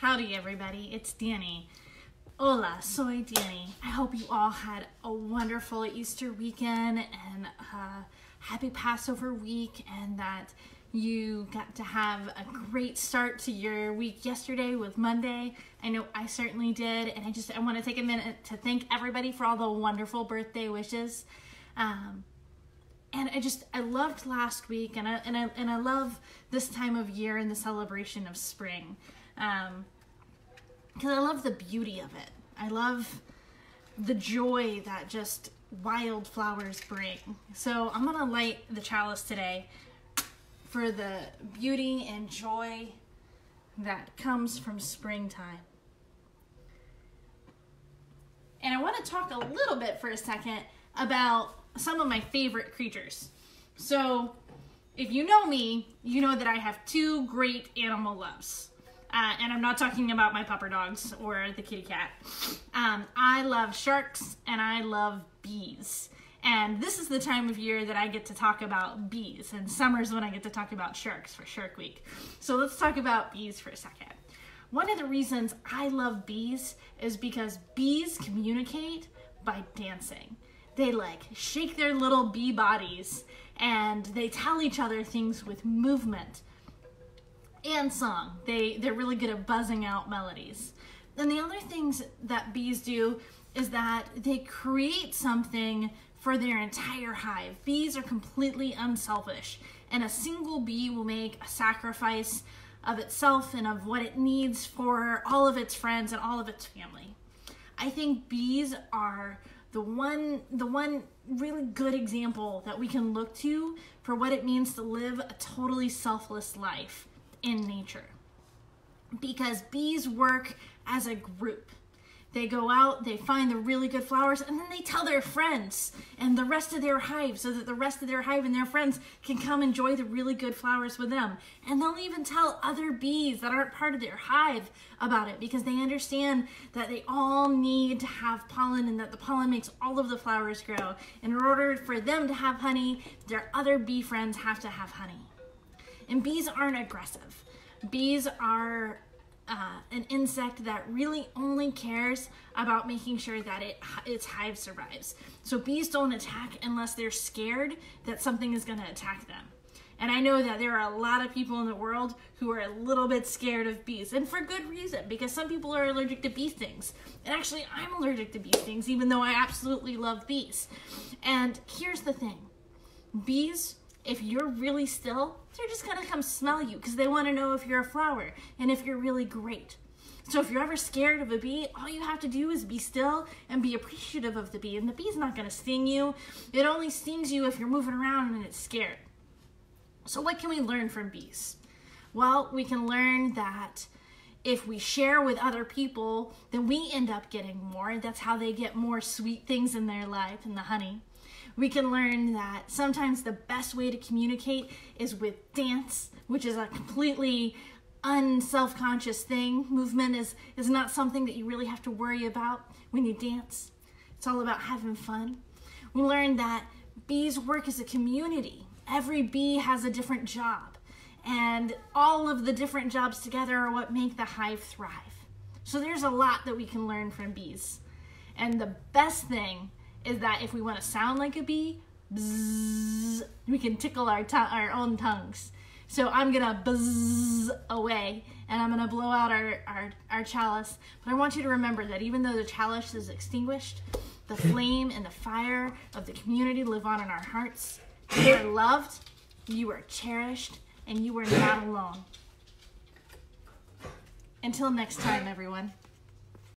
Howdy everybody, it's Dani. Hola, soy Dani. I hope you all had a wonderful Easter weekend and a happy Passover week, and that you got to have a great start to your week yesterday with Monday. I know I certainly did, and I want to take a minute to thank everybody for all the wonderful birthday wishes. And I loved last week, and I love this time of year and the celebration of spring. Because I love the beauty of it. I love the joy that just wildflowers bring. So I'm gonna light the chalice today for the beauty and joy that comes from springtime. And I want to talk a little bit for a second about some of my favorite creatures. So if you know me, you know that I have two great animal loves. And I'm not talking about my pupper dogs or the kitty cat. I love sharks and I love bees. And this is the time of year that I get to talk about bees. And summer's when I get to talk about sharks for Shark Week. So let's talk about bees for a second. One of the reasons I love bees is because bees communicate by dancing. They shake their little bee bodies and they tell each other things with movement and song. They're really good at buzzing out melodies. And the other things that bees do is that they create something for their entire hive. Bees are completely unselfish, and a single bee will make a sacrifice of itself and of what it needs for all of its friends and all of its family. I think bees are the one really good example that we can look to for what it means to live a totally selfless life in nature, because bees work as a group. They go out, they find the really good flowers, and then they tell their friends and the rest of their hive, so that the rest of their hive and their friends can come enjoy the really good flowers with them. And they'll even tell other bees that aren't part of their hive about it, because they understand that they all need to have pollen and that the pollen makes all of the flowers grow. And in order for them to have honey, their other bee friends have to have honey. And bees aren't aggressive. Bees are an insect that really only cares about making sure that its hive survives. So bees don't attack unless they're scared that something is going to attack them. And I know that there are a lot of people in the world who are a little bit scared of bees, and for good reason, because some people are allergic to bee stings. And actually, I'm allergic to bee stings, even though I absolutely love bees. And here's the thing. Bees, if you're really still, they're just gonna come smell you because they wanna know if you're a flower and if you're really great. So if you're ever scared of a bee, all you have to do is be still and be appreciative of the bee, and the bee's not gonna sting you. It only stings you if you're moving around and it's scared. So what can we learn from bees? Well, we can learn that if we share with other people, then we end up getting more. That's how they get more sweet things in their life, in the honey. We can learn that sometimes the best way to communicate is with dance, which is a completely unself-conscious thing. Movement is not something that you really have to worry about when you dance. It's all about having fun. We learned that bees work as a community. Every bee has a different job, and all of the different jobs together are what make the hive thrive. So there's a lot that we can learn from bees. And the best thing is that if we want to sound like a bee, bzzz, we can tickle our own tongues. So I'm gonna buzz away, and I'm gonna blow out our chalice. But I want you to remember that even though the chalice is extinguished, the flame and the fire of the community live on in our hearts. You are loved, you are cherished, and you are not alone. Until next time, everyone.